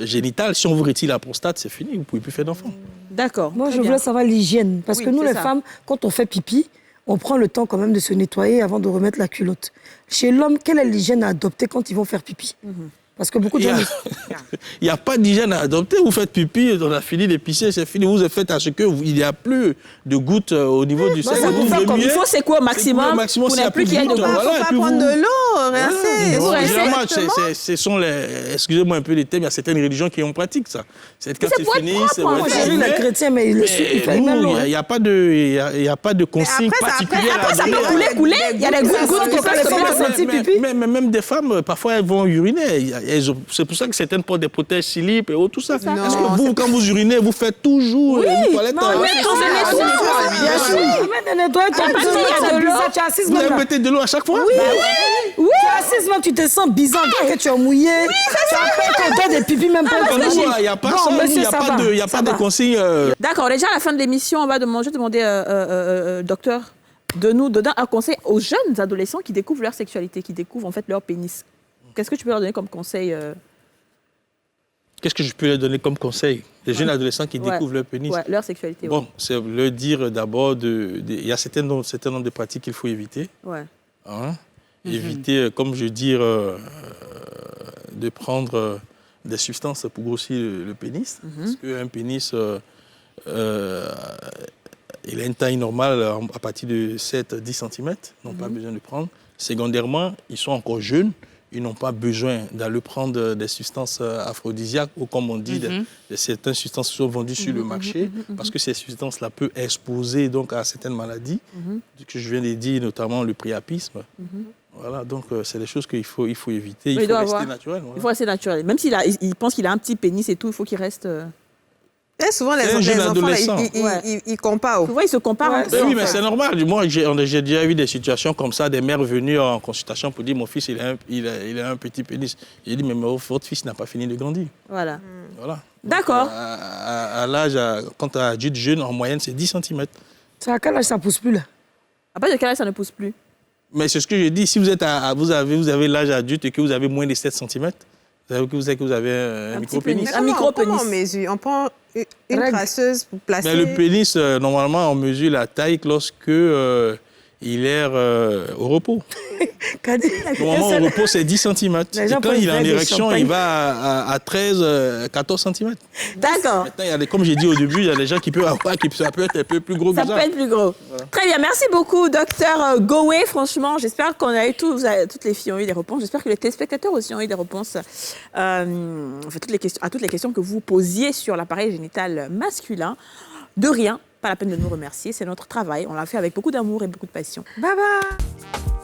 génital. Si on vous retire la prostate, c'est fini, vous ne pouvez plus faire d'enfant. D'accord. Moi, je voulais savoir l'hygiène. Parce que nous, les femmes, quand on fait pipi, on prend le temps quand même de se nettoyer avant de remettre la culotte. Chez l'homme, quelle est l'hygiène à adopter quand ils vont faire pipi? Parce que beaucoup de gens... Il n'y a pas d'hygiène à adopter. Vous faites pipi, on a fini d'épicer, c'est fini. Vous faites à ce qu'il n'y a plus de gouttes au niveau du sexe. Il faut secouer au maximum pour ne plus qu'il y ait de gouttes. Il ne faut pas prendre de l'eau, rincer. généralement, ce sont les... Excusez-moi un peu les thèmes, il y a certaines religions qui en pratiquent ça. C'est quand c'est fini, c'est... Moi, j'ai vu les chrétiens, mais il n'y a pas de consigne particulière. Après, ça peut couler. Il y a des gouttes qui peuvent se sentir pipi. Mais même des femmes, parfois, elles vont uriner. C'est pour ça que certaines portent des protèges slip et tout ça. Est-ce que vous, quand vous urinez, vous faites toujours les toilettes vous mettez de l'eau à chaque fois? Oui. Tu es assise, tu te sens bizarre, que tu es mouillé. Tu as pas des pipis, même pas. Il n'y a pas ça, il n'y a pas de consigne. D'accord, déjà à la fin de l'émission, on va demander, docteur, de nous donner un conseil aux jeunes adolescents qui découvrent leur sexualité, qui découvrent en fait leur pénis. Qu'est-ce que tu peux leur donner comme conseil Qu'est-ce que je peux leur donner comme conseil? Les jeunes adolescents qui découvrent leur pénis. Leur sexualité. Bon, c'est leur dire d'abord, il y a un certain nombre de pratiques qu'il faut éviter. Éviter, comme je dis, de prendre des substances pour grossir le pénis. Parce qu'un pénis, il a une taille normale à partir de 7-10 cm. Ils n'ont pas besoin de prendre. Secondairement, ils sont encore jeunes. Ils n'ont pas besoin d'aller prendre des substances aphrodisiaques ou, comme on dit, certaines substances qui sont vendues sur le marché, parce que ces substances-là peuvent exposer donc, à certaines maladies, que je viens de dire, notamment le priapisme. Voilà, donc c'est des choses qu'il faut éviter. Il faut rester naturel. Voilà. Il faut rester naturel. Même s'il pense qu'il a un petit pénis et tout, il faut qu'il reste... Et souvent, les enfants, ils comparent. Souvent, ils se comparent entre eux. Oui, mais c'est normal. Moi, j'ai déjà vu des situations comme ça, des mères venues en consultation pour dire mon fils, il a un petit pénis. J'ai dit, mais votre fils n'a pas fini de grandir. Voilà. D'accord. À l'âge, quand tu es adulte jeune, en moyenne, c'est 10 cm. C'est à quel âge ça ne pousse plus, là? À partir de quel âge ça ne pousse plus? Mais c'est ce que je dis. Si vous avez l'âge adulte et que vous avez moins de 7 cm, vous savez que vous avez un micro-pénis. Un micro-pénis. On prend une traceuse pour placer... Mais le pénis, normalement, on mesure la taille lorsque il est au repos. Normalement, au repos, c'est 10 cm. Et quand il est en érection, il va à 13, 14 cm. D'accord. Maintenant, comme j'ai dit au début, il y a des gens qui peuvent avoir, ça peut être un peu plus gros que ça. Ça peut être plus gros. Voilà. Très bien, merci beaucoup, docteur Gowé. Franchement, j'espère qu'on a eu toutes les filles ont eu des réponses. J'espère que les téléspectateurs aussi ont eu des réponses à toutes les questions que vous posiez sur l'appareil génital masculin. De rien, pas la peine de nous remercier. C'est notre travail. On l'a fait avec beaucoup d'amour et beaucoup de passion. Bye bye.